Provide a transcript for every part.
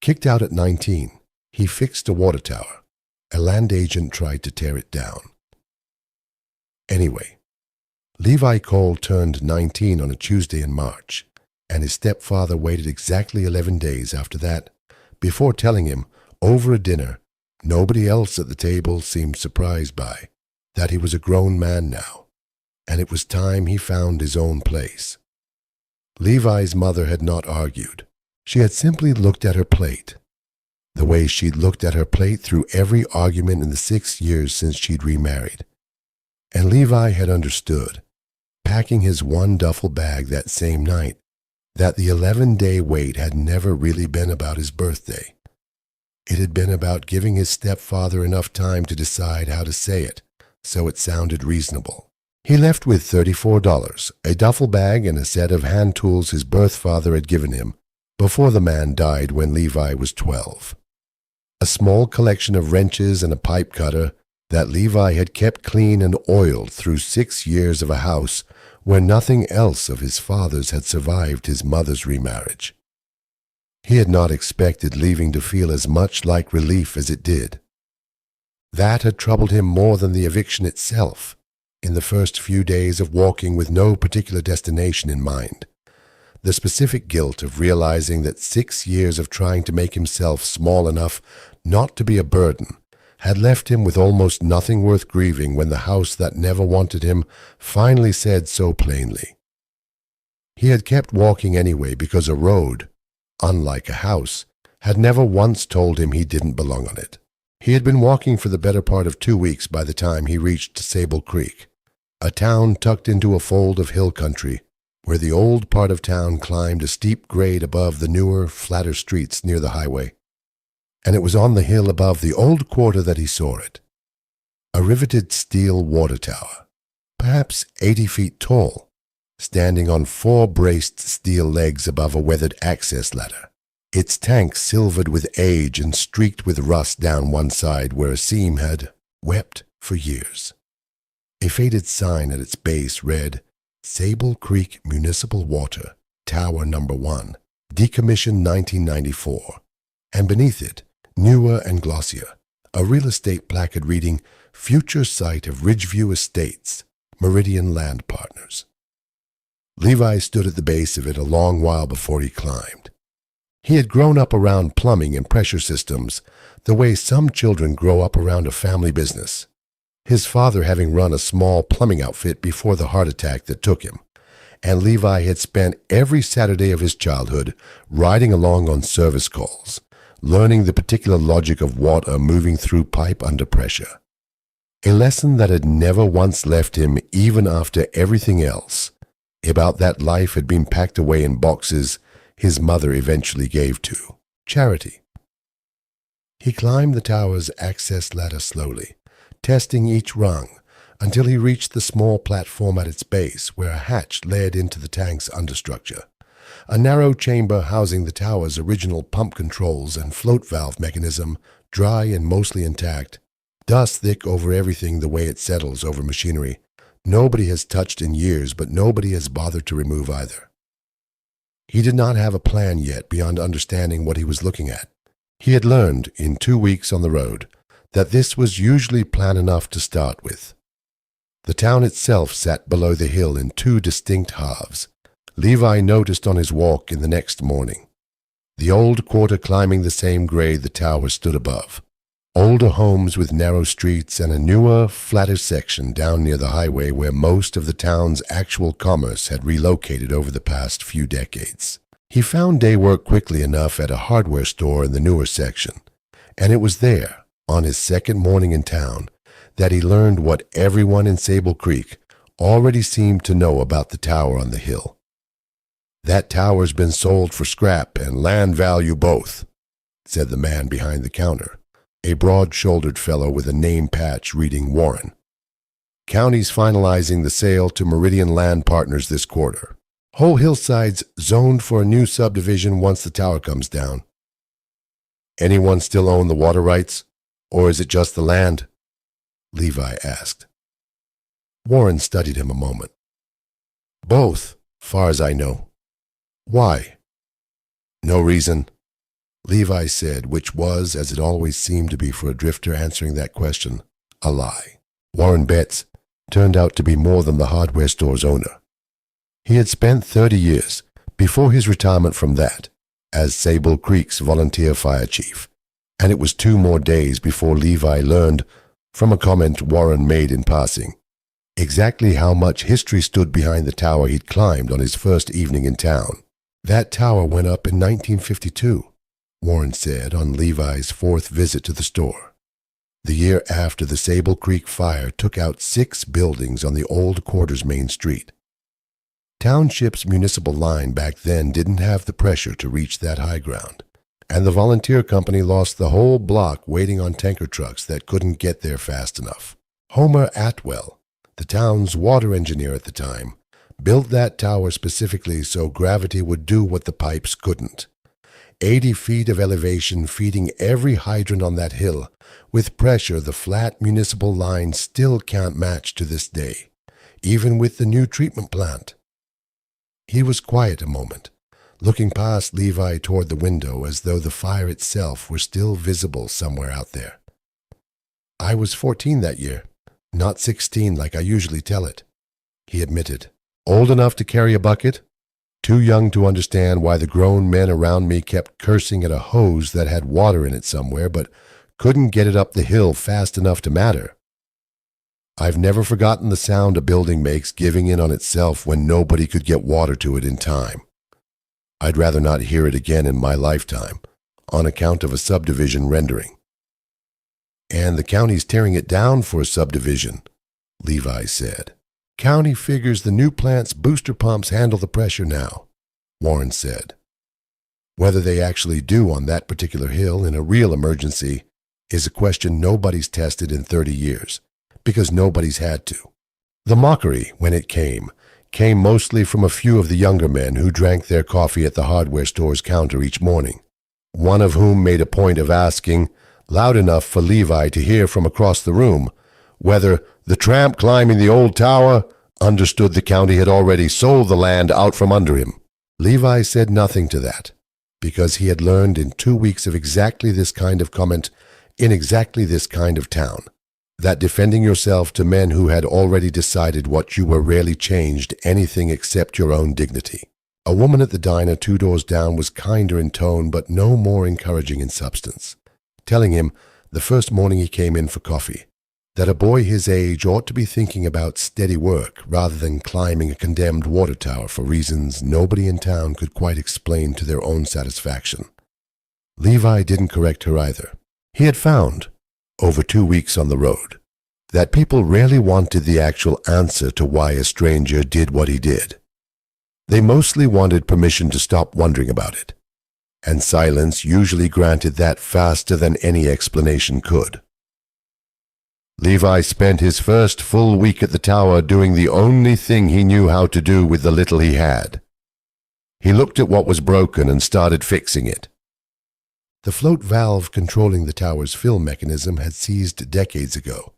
Kicked out at 19, he fixed a water tower. A land agent tried to tear it down. Anyway, Levi Cole turned 19 on a Tuesday in March, and his stepfather waited exactly 11 days after that before telling him, over a dinner nobody else at the table seemed surprised by, that he was a grown man now, and it was time he found his own place. Levi's mother had not argued. She had simply looked at her plate, the way she'd looked at her plate through every argument in the 6 years since she'd remarried. And Levi had understood, packing his one duffel bag that same night, that the 11-day wait had never really been about his birthday. It had been about giving his stepfather enough time to decide how to say it, so it sounded reasonable. He left with $34, a duffel bag and a set of hand tools his birth father had given him before the man died when Levi was 12. A small collection of wrenches and a pipe cutter that Levi had kept clean and oiled through 6 years of a house where nothing else of his father's had survived his mother's remarriage. He had not expected leaving to feel as much like relief as it did. That had troubled him more than the eviction itself in the first few days of walking with no particular destination in mind. The specific guilt of realizing that 6 years of trying to make himself small enough not to be a burden had left him with almost nothing worth grieving when the house that never wanted him finally said so plainly. He had kept walking anyway because a road, unlike a house, had never once told him he didn't belong on it. He had been walking for the better part of 2 weeks by the time he reached Sable Creek, a town tucked into a fold of hill country, where the old part of town climbed a steep grade above the newer, flatter streets near the highway. And it was on the hill above the old quarter that he saw it. A riveted steel water tower, perhaps 80 feet tall, standing on 4 braced steel legs above a weathered access ladder, its tank silvered with age and streaked with rust down one side where a seam had wept for years. A faded sign at its base read, Sable Creek Municipal Water, Tower No. 1, decommissioned 1994, and beneath it, newer and glossier, a real estate placard reading, Future Site of Ridgeview Estates, Meridian Land Partners. Levi stood at the base of it a long while before he climbed. He had grown up around plumbing and pressure systems, the way some children grow up around a family business, his father having run a small plumbing outfit before the heart attack that took him, and Levi had spent every Saturday of his childhood riding along on service calls, learning the particular logic of water moving through pipe under pressure. A lesson that had never once left him even after everything else about that life had been packed away in boxes his mother eventually gave to charity. He climbed the tower's access ladder slowly, testing each rung until he reached the small platform at its base where a hatch led into the tank's understructure, a narrow chamber housing the tower's original pump controls and float valve mechanism, dry and mostly intact, dust thick over everything the way it settles over machinery nobody has touched in years, but nobody has bothered to remove either. He did not have a plan yet beyond understanding what he was looking at. He had learned, in 2 weeks on the road, that this was usually plan enough to start with. The town itself sat below the hill in 2 distinct halves. Levi noticed on his walk in the next morning. The old quarter climbing the same grade the tower stood above. Older homes with narrow streets and a newer, flatter section down near the highway where most of the town's actual commerce had relocated over the past few decades. He found day work quickly enough at a hardware store in the newer section, and it was there, on his second morning in town, that he learned what everyone in Sable Creek already seemed to know about the tower on the hill. That tower's been sold for scrap and land value both, said the man behind the counter, a broad-shouldered fellow with a name patch reading Warren. County's finalizing the sale to Meridian Land Partners this quarter. Whole hillside's zoned for a new subdivision once the tower comes down. Anyone still own the water rights, or is it just the land? Levi asked. Warren studied him a moment. Both, far as I know. Why? No reason. Levi said, which was, as it always seemed to be for a drifter answering that question, a lie. Warren Betts turned out to be more than the hardware store's owner. He had spent 30 years, before his retirement from that, as Sable Creek's volunteer fire chief, and it was 2 more days before Levi learned, from a comment Warren made in passing, exactly how much history stood behind the tower he'd climbed on his first evening in town. That tower went up in 1952, Warren said on Levi's 4th visit to the store, the year after the Sable Creek fire took out 6 buildings on the old quarters main street. Township's municipal line back then didn't have the pressure to reach that high ground, and the volunteer company lost the whole block waiting on tanker trucks that couldn't get there fast enough. Homer Atwell, the town's water engineer at the time, built that tower specifically so gravity would do what the pipes couldn't. 80 feet of elevation feeding every hydrant on that hill, with pressure the flat municipal line still can't match to this day, even with the new treatment plant. He was quiet a moment, looking past Levi toward the window as though the fire itself were still visible somewhere out there. "I was 14 that year, not 16 like I usually tell it," he admitted. "Old enough to carry a bucket, too young to understand why the grown men around me kept cursing at a hose that had water in it somewhere but couldn't get it up the hill fast enough to matter. I've never forgotten the sound a building makes giving in on itself when nobody could get water to it in time. I'd rather not hear it again in my lifetime, on account of a subdivision rendering." "And the county's tearing it down for a subdivision," Levi said. "County figures the new plant's booster pumps handle the pressure now," Warren said. "Whether they actually do on that particular hill in a real emergency is a question nobody's tested in 30 years, because nobody's had to." The mockery, when it came mostly from a few of the younger men who drank their coffee at the hardware store's counter each morning, one of whom made a point of asking, loud enough for Levi to hear from across the room, whether the tramp climbing the old tower understood the county had already sold the land out from under him. Levi said nothing to that, because he had learned in 2 weeks of exactly this kind of comment in exactly this kind of town, that defending yourself to men who had already decided what you were rarely changed anything except your own dignity. A woman at the diner 2 doors down was kinder in tone but no more encouraging in substance, telling him, the first morning he came in for coffee, that a boy his age ought to be thinking about steady work rather than climbing a condemned water tower for reasons nobody in town could quite explain to their own satisfaction. Levi didn't correct her either. He had found, over 2 weeks on the road, that people rarely wanted the actual answer to why a stranger did what he did. They mostly wanted permission to stop wondering about it, and silence usually granted that faster than any explanation could. Levi spent his first full week at the tower doing the only thing he knew how to do with the little he had. He looked at what was broken and started fixing it. The float valve controlling the tower's fill mechanism had seized decades ago,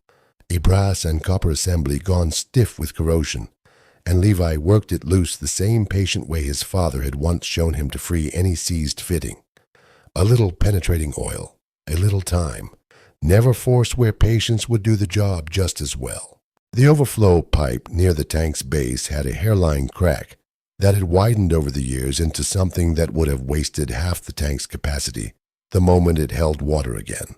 a brass and copper assembly gone stiff with corrosion, and Levi worked it loose the same patient way his father had once shown him to free any seized fitting. A little penetrating oil, a little time, never forced where patience would do the job just as well. The overflow pipe near the tank's base had a hairline crack that had widened over the years into something that would have wasted half the tank's capacity the moment it held water again,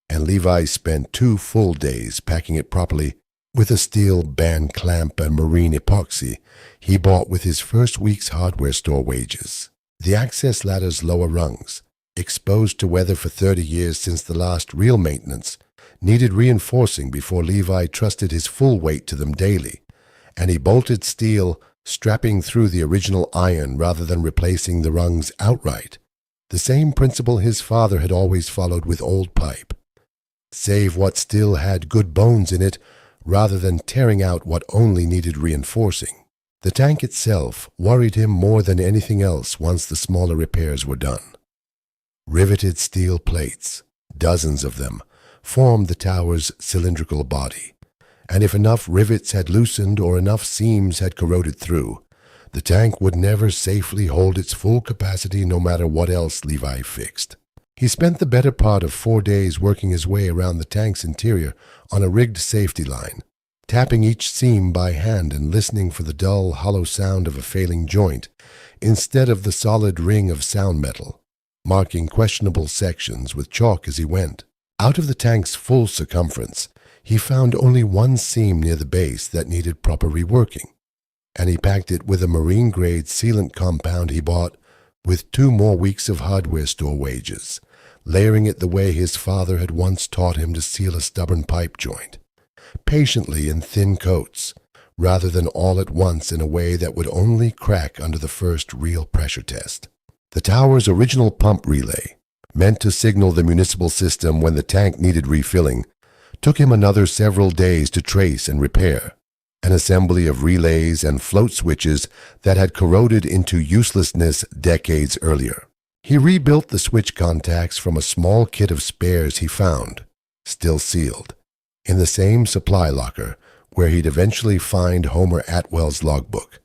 and Levi spent 2 full days packing it properly with a steel band clamp and marine epoxy he bought with his first week's hardware store wages. The access ladder's lower rungs, exposed to weather for 30 years since the last real maintenance, needed reinforcing before Levi trusted his full weight to them daily, and he bolted steel, strapping through the original iron rather than replacing the rungs outright, the same principle his father had always followed with old pipe. Save what still had good bones in it rather than tearing out what only needed reinforcing. The tank itself worried him more than anything else once the smaller repairs were done. Riveted steel plates, dozens of them, formed the tower's cylindrical body, and if enough rivets had loosened or enough seams had corroded through, the tank would never safely hold its full capacity no matter what else Levi fixed. He spent the better part of 4 days working his way around the tank's interior on a rigged safety line, tapping each seam by hand and listening for the dull, hollow sound of a failing joint instead of the solid ring of sound metal, marking questionable sections with chalk as he went. Out of the tank's full circumference, he found only one seam near the base that needed proper reworking, and he packed it with a marine-grade sealant compound he bought with 2 more weeks of hardware store wages, layering it the way his father had once taught him to seal a stubborn pipe joint, patiently in thin coats, rather than all at once in a way that would only crack under the first real pressure test. The tower's original pump relay, meant to signal the municipal system when the tank needed refilling, took him another several days to trace and repair, an assembly of relays and float switches that had corroded into uselessness decades earlier. He rebuilt the switch contacts from a small kit of spares he found, still sealed, in the same supply locker where he'd eventually find Homer Atwell's logbook,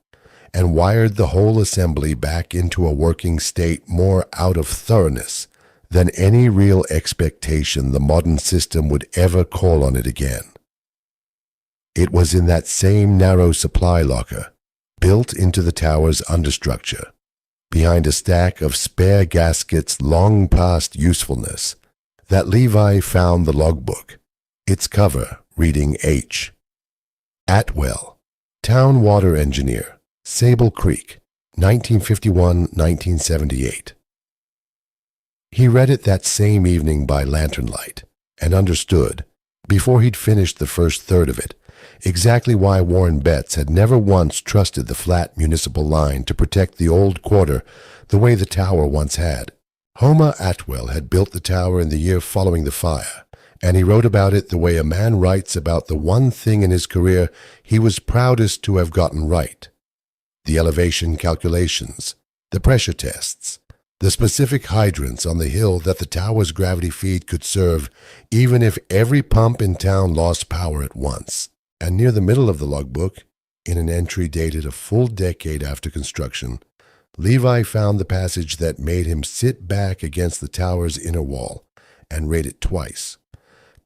and wired the whole assembly back into a working state more out of thoroughness than any real expectation the modern system would ever call on it again. It was in that same narrow supply locker, built into the tower's understructure, behind a stack of spare gaskets long past usefulness, that Levi found the logbook, its cover reading H. Atwell, Town Water Engineer, Sable Creek, 1951-1978. He read it that same evening by lantern light, and understood, before he'd finished the first third of it, exactly why Warren Betts had never once trusted the flat municipal line to protect the old quarter the way the tower once had. Homer Atwell had built the tower in the year following the fire, and he wrote about it the way a man writes about the one thing in his career he was proudest to have gotten right: the elevation calculations, the pressure tests, the specific hydrants on the hill that the tower's gravity feed could serve even if every pump in town lost power at once. And near the middle of the logbook, in an entry dated a full decade after construction, Levi found the passage that made him sit back against the tower's inner wall and read it twice.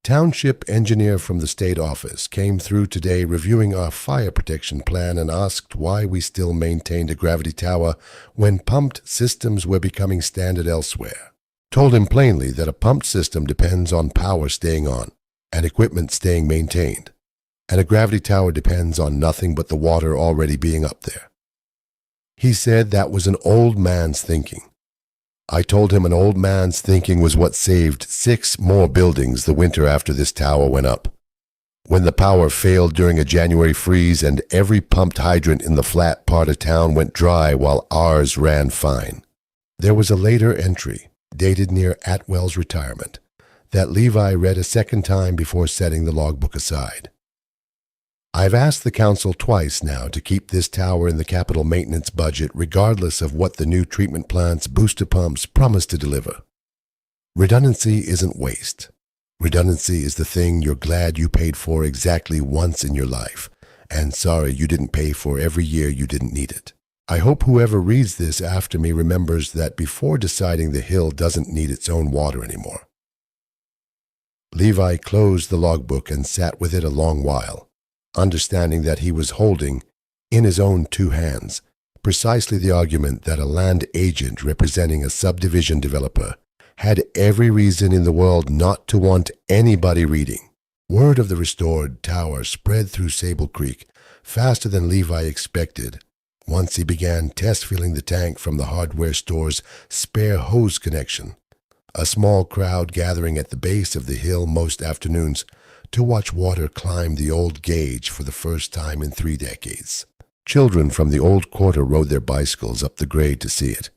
Township engineer from the state office came through today reviewing our fire protection plan and asked why we still maintained a gravity tower when pumped systems were becoming standard elsewhere. Told him plainly that a pumped system depends on power staying on and equipment staying maintained, and a gravity tower depends on nothing but the water already being up there. He said that was an old man's thinking. I told him an old man's thinking was what saved 6 more buildings the winter after this tower went up, when the power failed during a January freeze and every pumped hydrant in the flat part of town went dry while ours ran fine. There was a later entry, dated near Atwell's retirement, that Levi read a second time before setting the logbook aside. I've asked the council twice now to keep this tower in the capital maintenance budget regardless of what the new treatment plant's booster pumps promise to deliver. Redundancy isn't waste. Redundancy is the thing you're glad you paid for exactly once in your life, and sorry you didn't pay for every year you didn't need it. I hope whoever reads this after me remembers that before deciding the hill doesn't need its own water anymore. Levi closed the logbook and sat with it a long while, understanding that he was holding, in his own 2 hands, precisely the argument that a land agent representing a subdivision developer had every reason in the world not to want anybody reading. Word of the restored tower spread through Sable Creek faster than Levi expected once he began test filling the tank from the hardware store's spare hose connection, a small crowd gathering at the base of the hill most afternoons to watch water climb the old gauge for the first time in 3 decades. Children from the old quarter rode their bicycles up the grade to see it,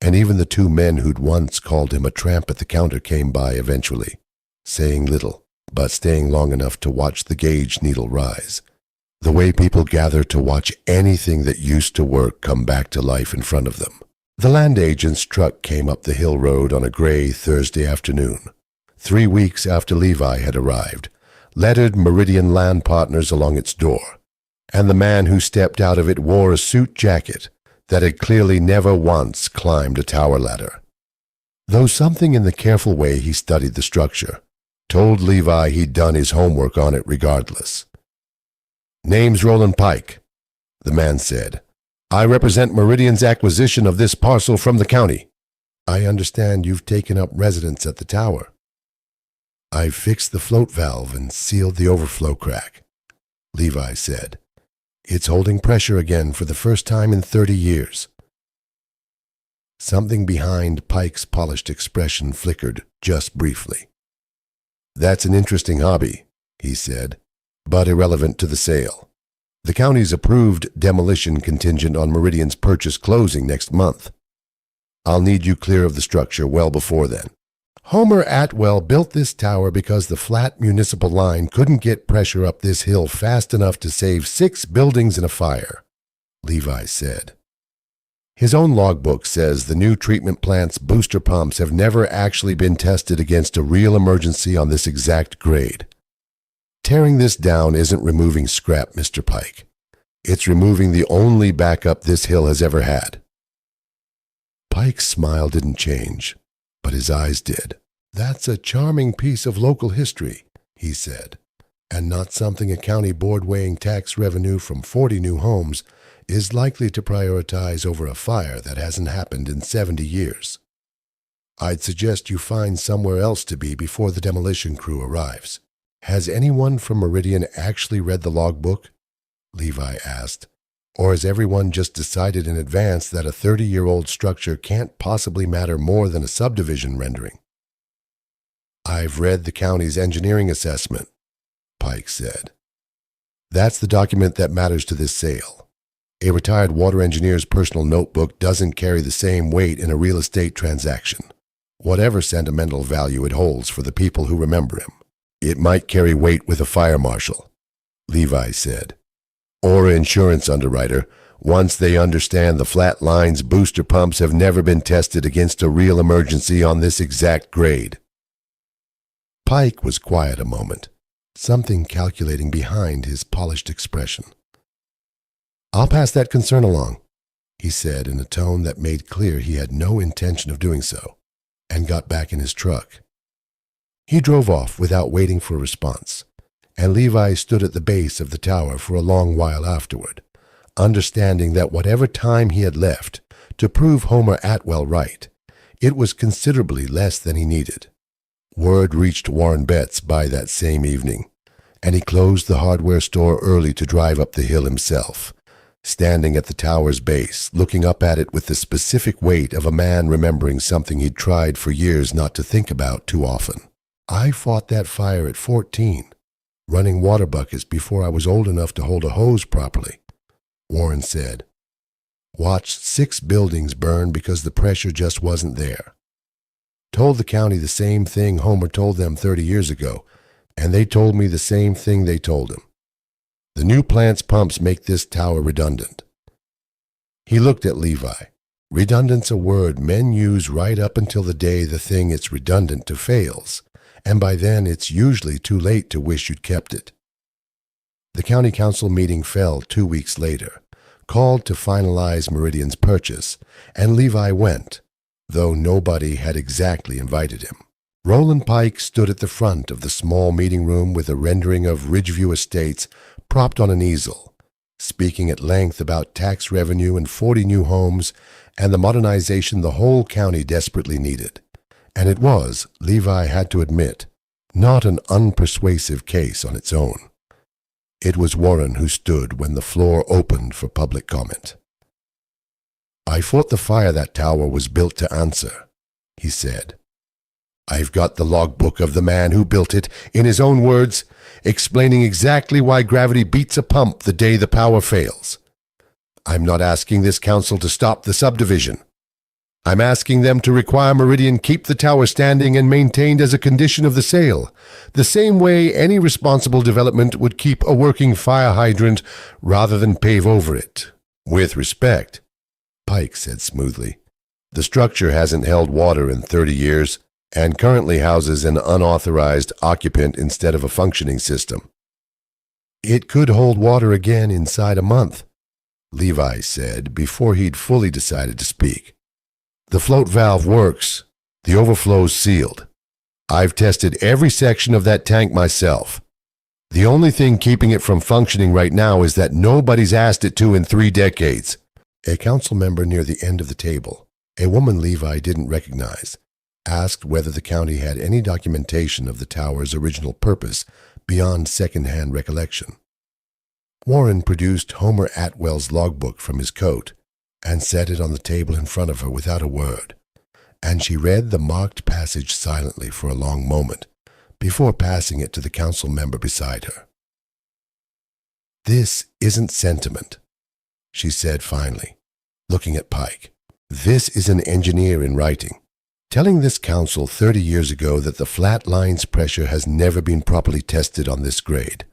and even the 2 men who'd once called him a tramp at the counter came by eventually, saying little, but staying long enough to watch the gauge needle rise, the way people gather to watch anything that used to work come back to life in front of them. The land agent's truck came up the hill road on a gray Thursday afternoon, 3 weeks after Levi had arrived, lettered Meridian Land Partners along its door, and the man who stepped out of it wore a suit jacket that had clearly never once climbed a tower ladder. though something in the careful way he studied the structure told Levi he'd done his homework on it regardless. "Name's Roland Pike," the man said. "I represent Meridian's acquisition of this parcel from the county." "I understand you've taken up residence at the tower." "I've fixed the float valve and sealed the overflow crack," Levi said. "It's holding pressure again for the first time in 30 years. Something behind Pike's polished expression flickered just briefly. "That's an interesting hobby," he said, "but irrelevant to the sale. The county's approved demolition contingent on Meridian's purchase closing next month. I'll need you clear of the structure well before then." "Homer Atwell built this tower because the flat municipal line couldn't get pressure up this hill fast enough to save 6 buildings in a fire," Levi said. His own logbook says the new treatment plant's booster pumps have never actually been tested against a real emergency on this exact grade. "Tearing this down isn't removing scrap, Mr. Pike. It's removing the only backup this hill has ever had." Pike's smile didn't change, but his eyes did. "That's a charming piece of local history," he said, "and not something a county board weighing tax revenue from 40 new homes is likely to prioritize over a fire that hasn't happened in 70 years. I'd suggest you find somewhere else to be before the demolition crew arrives." "Has anyone from Meridian actually read the logbook?" Levi asked. "Or has everyone just decided in advance that a 30-year-old structure can't possibly matter more than a subdivision rendering?" "I've read the county's engineering assessment," Pike said. "That's the document that matters to this sale. A retired water engineer's personal notebook doesn't carry the same weight in a real estate transaction, whatever sentimental value it holds for the people who remember him. It might carry weight with a fire marshal," Levi said, "or an insurance underwriter, once they understand the flat line's booster pumps have never been tested against a real emergency on this exact grade." Pike was quiet a moment, something calculating behind his polished expression. "I'll pass that concern along," he said in a tone that made clear he had no intention of doing so, and got back in his truck. He drove off without waiting for a response, and Levi stood at the base of the tower for a long while afterward, understanding that whatever time he had left to prove Homer Atwell right, it was considerably less than he needed. Word reached Warren Betts by that same evening, and he closed the hardware store early to drive up the hill himself, standing at the tower's base, looking up at it with the specific weight of a man remembering something he'd tried for years not to think about too often. "I fought that fire at 14, running water buckets before I was old enough to hold a hose properly," Warren said. "Watched 6 buildings burn because the pressure just wasn't there. Told the county the same thing Homer told them 30 years ago, and they told me the same thing they told him. The new plant's pumps make this tower redundant." He looked at Levi. "Redundant's a word men use right up until the day the thing it's redundant to fails, and by then it's usually too late to wish you'd kept it." The county council meeting fell 2 weeks later, called to finalize Meridian's purchase, and Levi went, though nobody had exactly invited him. Roland Pike stood at the front of the small meeting room with a rendering of Ridgeview Estates propped on an easel, speaking at length about tax revenue and 40 new homes and the modernization the whole county desperately needed. And it was, Levi had to admit, not an unpersuasive case on its own. It was Warren who stood when the floor opened for public comment. "I fought the fire that tower was built to answer," he said. "I've got the logbook of the man who built it, in his own words, explaining exactly why gravity beats a pump the day the power fails. I'm not asking this council to stop the subdivision. I'm asking them to require Meridian keep the tower standing and maintained as a condition of the sale, the same way any responsible development would keep a working fire hydrant rather than pave over it. With respect," Pike said smoothly, "the structure hasn't held water in 30 years and currently houses an unauthorized occupant instead of a functioning system." "It could hold water again inside a month," Levi said before he'd fully decided to speak. "The float valve works," The overflow's sealed. I've tested every section of that tank myself. The only thing keeping it from functioning right now is that nobody's asked it to in 3 decades. A council member near the end of the table, a woman Levi didn't recognize, asked whether the county had any documentation of the tower's original purpose beyond second-hand recollection. Warren produced Homer Atwell's logbook from his coat and set it on the table in front of her without a word, and she read the marked passage silently for a long moment before passing it to the council member beside her. "This isn't sentiment," she said finally, looking at Pike. "This is an engineer in writing, telling this council 30 years ago that the flat line's pressure has never been properly tested on this grade.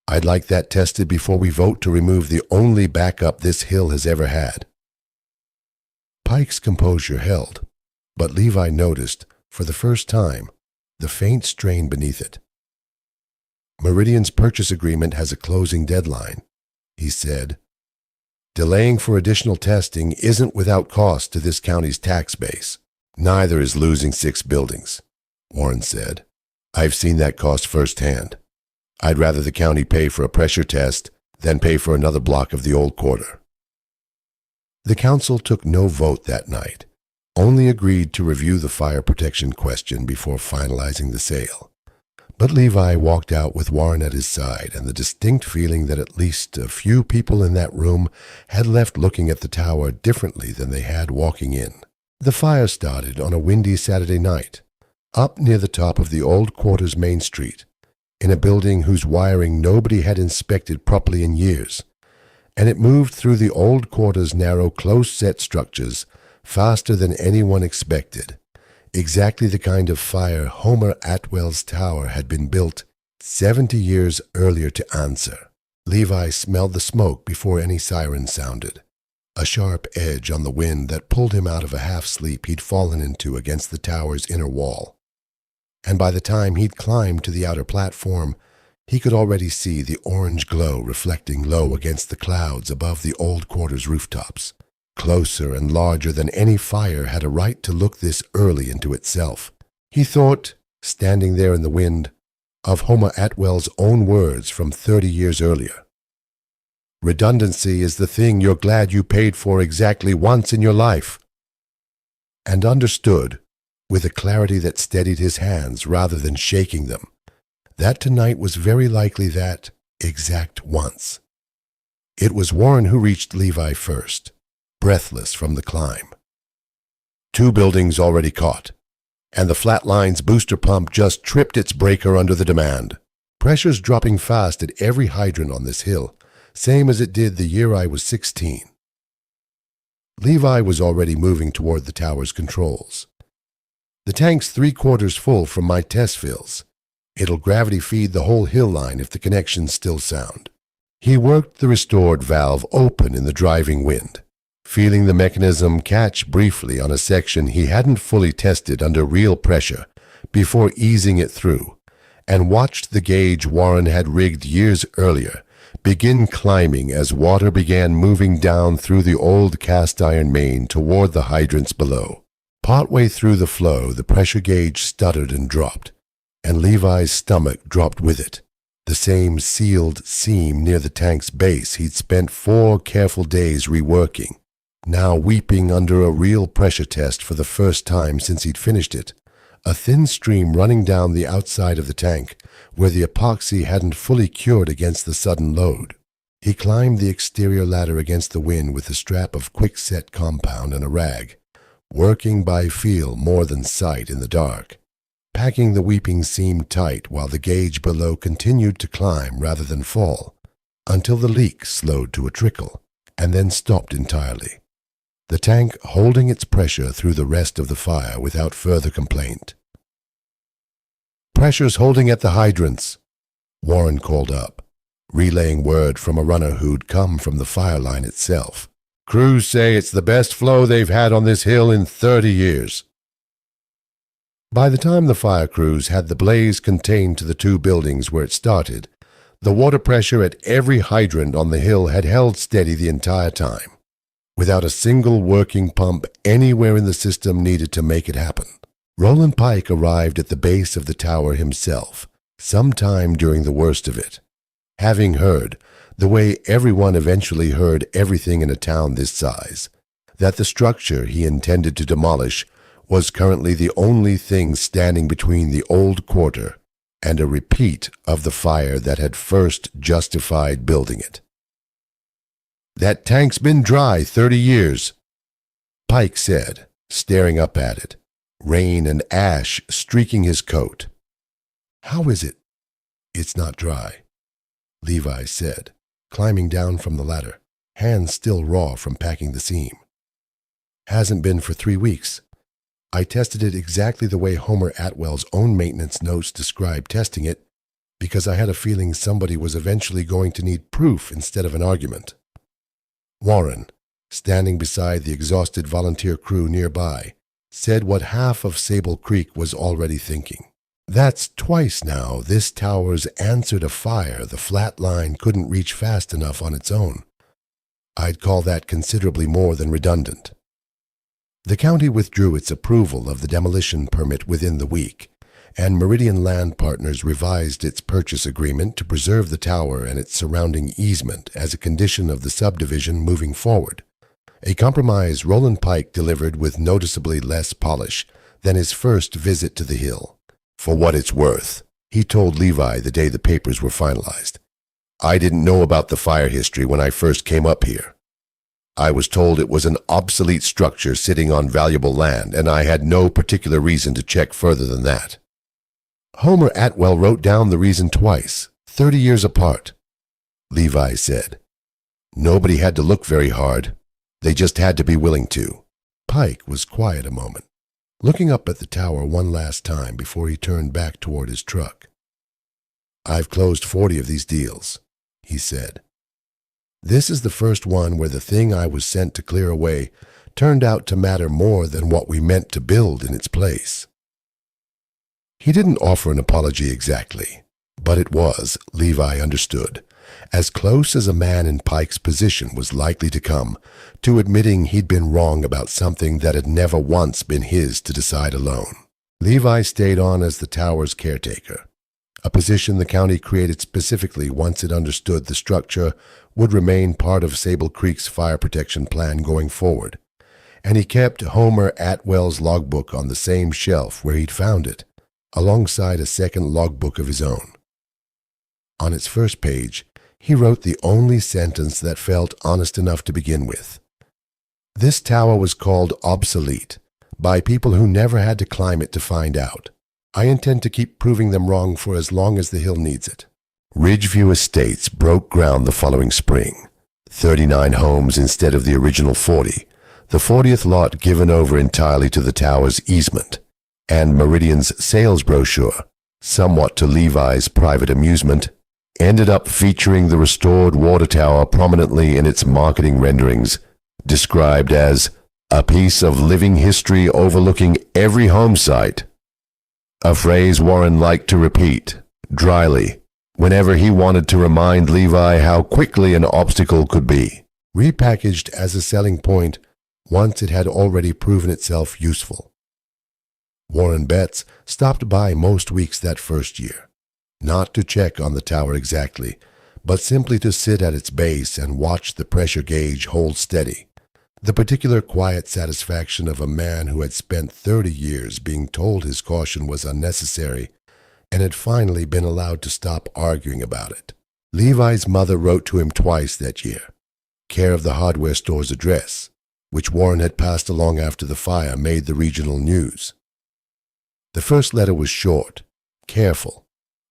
I'd like that tested before we vote to remove the only backup this hill has ever had." Pike's composure held, but Levi noticed, for the first time, the faint strain beneath it. "Meridian's purchase agreement has a closing deadline," he said. "Delaying for additional testing isn't without cost to this county's tax base. Neither is losing 6 buildings," Warren said. "I've seen that cost firsthand. I'd rather the county pay for a pressure test than pay for another block of the old quarter." The council took no vote that night, only agreed to review the fire protection question before finalizing the sale. But Levi walked out with Warren at his side and the distinct feeling that at least a few people in that room had left looking at the tower differently than they had walking in. The fire started on a windy Saturday night, up near the top of the old quarter's main street, in a building whose wiring nobody had inspected properly in years, and it moved through the old quarter's narrow, close-set structures faster than anyone expected. Exactly the kind of fire Homer Atwell's tower had been built 70 years earlier to answer. Levi smelled the smoke before any siren sounded, a sharp edge on the wind that pulled him out of a half-sleep he'd fallen into against the tower's inner wall. And by the time he'd climbed to the outer platform, he could already see the orange glow reflecting low against the clouds above the old quarter's rooftops. Closer and larger than any fire had a right to look this early into itself. He thought, standing there in the wind, of Homer Atwell's own words from 30 years earlier. "Redundancy is the thing you're glad you paid for exactly once in your life." And understood, with a clarity that steadied his hands rather than shaking them, that tonight was very likely that exact once. It was Warren who reached Levi first, breathless from the climb. "2 buildings already caught, and the Flatline's booster pump just tripped its breaker under the demand. Pressure's dropping fast at every hydrant on this hill, same as it did the year I was 16. Levi was already moving toward the tower's controls. "The tank's 3/4 full from my test fills. It'll gravity feed the whole hill line if the connection's still sound." He worked the restored valve open in the driving wind, feeling the mechanism catch briefly on a section he hadn't fully tested under real pressure before easing it through, and watched the gauge Warren had rigged years earlier begin climbing as water began moving down through the old cast-iron main toward the hydrants below. Partway through the flow, the pressure gauge stuttered and dropped, and Levi's stomach dropped with it. The same sealed seam near the tank's base he'd spent 4 careful days reworking, now weeping under a real pressure test for the first time since he'd finished it, a thin stream running down the outside of the tank where the epoxy hadn't fully cured against the sudden load. He climbed the exterior ladder against the wind with a strap of quick-set compound and a rag, working by feel more than sight in the dark, packing the weeping seam tight while the gauge below continued to climb rather than fall, until the leak slowed to a trickle and then stopped entirely, the tank holding its pressure through the rest of the fire without further complaint. "Pressure's holding at the hydrants," Warren called up, relaying word from a runner who'd come from the fire line itself. "Crews say it's the best flow they've had on this hill in 30 years. By the time the fire crews had the blaze contained to the 2 buildings where it started, the water pressure at every hydrant on the hill had held steady the entire time. without a single working pump anywhere in the system needed to make it happen. Roland Pike arrived at the base of the tower himself, sometime during the worst of it, having heard, the way everyone eventually heard everything in a town this size, that the structure he intended to demolish was currently the only thing standing between the old quarter and a repeat of the fire that had first justified building it. "That tank's been dry 30 years, Pike said, staring up at it, rain and ash streaking his coat. "How is it it's not dry?" Levi said, climbing down from the ladder, hands still raw from packing the seam. "Hasn't been for 3 weeks. I tested it exactly the way Homer Atwell's own maintenance notes described testing it, because I had a feeling somebody was eventually going to need proof instead of an argument." Warren, standing beside the exhausted volunteer crew nearby, said what half of Sable Creek was already thinking. "That's twice now this tower's answered a fire the flat line couldn't reach fast enough on its own. I'd call that considerably more than redundant." The county withdrew its approval of the demolition permit within the week, and Meridian Land Partners revised its purchase agreement to preserve the tower and its surrounding easement as a condition of the subdivision moving forward, a compromise Roland Pike delivered with noticeably less polish than his first visit to the hill. "For what it's worth," he told Levi the day the papers were finalized, "I didn't know about the fire history when I first came up here. I was told it was an obsolete structure sitting on valuable land, and I had no particular reason to check further than that." "Homer Atwell wrote down the reason twice, 30 years apart," Levi said. "Nobody had to look very hard. They just had to be willing to." Pike was quiet a moment, looking up at the tower one last time before he turned back toward his truck. "I've closed 40 of these deals," he said. "This is the first one where the thing I was sent to clear away turned out to matter more than what we meant to build in its place." He didn't offer an apology exactly, but it was, Levi understood, as close as a man in Pike's position was likely to come to admitting he'd been wrong about something that had never once been his to decide alone. Levi stayed on as the tower's caretaker, a position the county created specifically once it understood the structure would remain part of Sable Creek's fire protection plan going forward, and he kept Homer Atwell's logbook on the same shelf where he'd found it, alongside a second logbook of his own. On its first page, he wrote the only sentence that felt honest enough to begin with. "This tower was called obsolete by people who never had to climb it to find out. I intend to keep proving them wrong for as long as the hill needs it." Ridgeview Estates broke ground the following spring. 39 homes instead of the original 40, the 40th lot given over entirely to the tower's easement, and Meridian's sales brochure, somewhat to Levi's private amusement, ended up featuring the restored water tower prominently in its marketing renderings, described as a piece of living history overlooking every home site, a phrase Warren liked to repeat, dryly, whenever he wanted to remind Levi how quickly an obstacle could be, repackaged as a selling point once it had already proven itself useful. Warren Betts stopped by most weeks that first year, not to check on the tower exactly, but simply to sit at its base and watch the pressure gauge hold steady, the particular quiet satisfaction of a man who had spent 30 years being told his caution was unnecessary and had finally been allowed to stop arguing about it. Levi's mother wrote to him twice that year, care of the hardware store's address, which Warren had passed along after the fire made the regional news. The first letter was short, careful,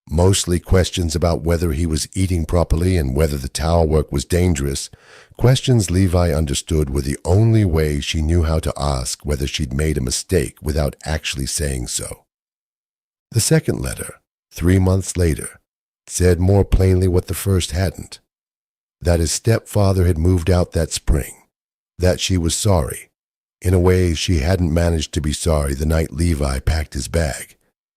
mostly questions about whether he was eating properly and whether the tower work was dangerous, questions Levi understood were the only way she knew how to ask whether she'd made a mistake without actually saying so. The second letter, 3 months later, said more plainly what the first hadn't, that his stepfather had moved out that spring, that she was sorry, in a way she hadn't managed to be sorry the night Levi packed his bag,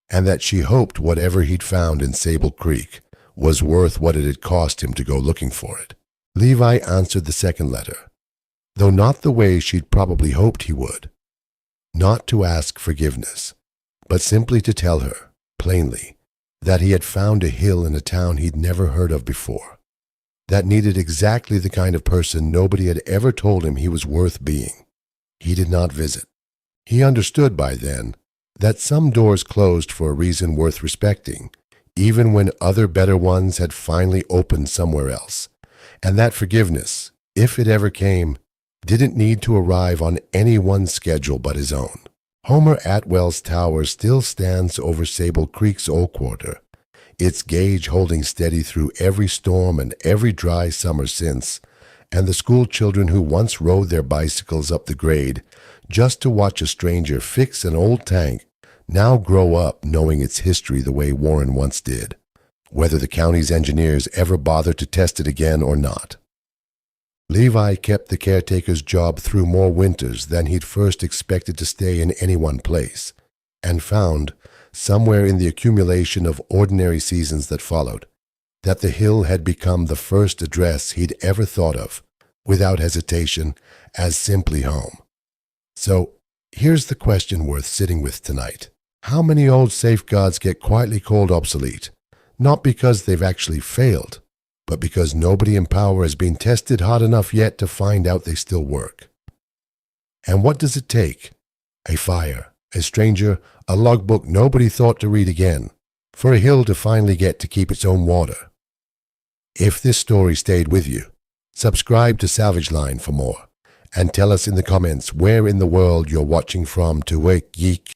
and that she hoped whatever he'd found in Sable Creek was worth what it had cost him to go looking for it. Levi answered the second letter, though not the way she'd probably hoped he would. Not to ask forgiveness, but simply to tell her, plainly, that he had found a hill in a town he'd never heard of before, that needed exactly the kind of person nobody had ever told him he was worth being. He did not visit. He understood by then that some doors closed for a reason worth respecting, even when other better ones had finally opened somewhere else, and that forgiveness, if it ever came, didn't need to arrive on any one schedule but his own. Homer Atwell's tower still stands over Sable Creek's old quarter, its gauge holding steady through every storm and every dry summer since, and the school children who once rode their bicycles up the grade just to watch a stranger fix an old tank now grow up knowing its history the way Warren once did, whether the county's engineers ever bothered to test it again or not. Levi kept the caretaker's job through more winters than he'd first expected to stay in any one place, and found, somewhere in the accumulation of ordinary seasons that followed, that the hill had become the first address he'd ever thought of, without hesitation, as simply home. So, here's the question worth sitting with tonight. How many old safeguards get quietly called obsolete, not because they've actually failed, but because nobody in power has been tested hard enough yet to find out they still work? And what does it take? A fire, a stranger, a logbook nobody thought to read again, for a hill to finally get to keep its own water. If this story stayed with you, subscribe to Salvage Line for more, and tell us in the comments where in the world you're watching from to wake geek.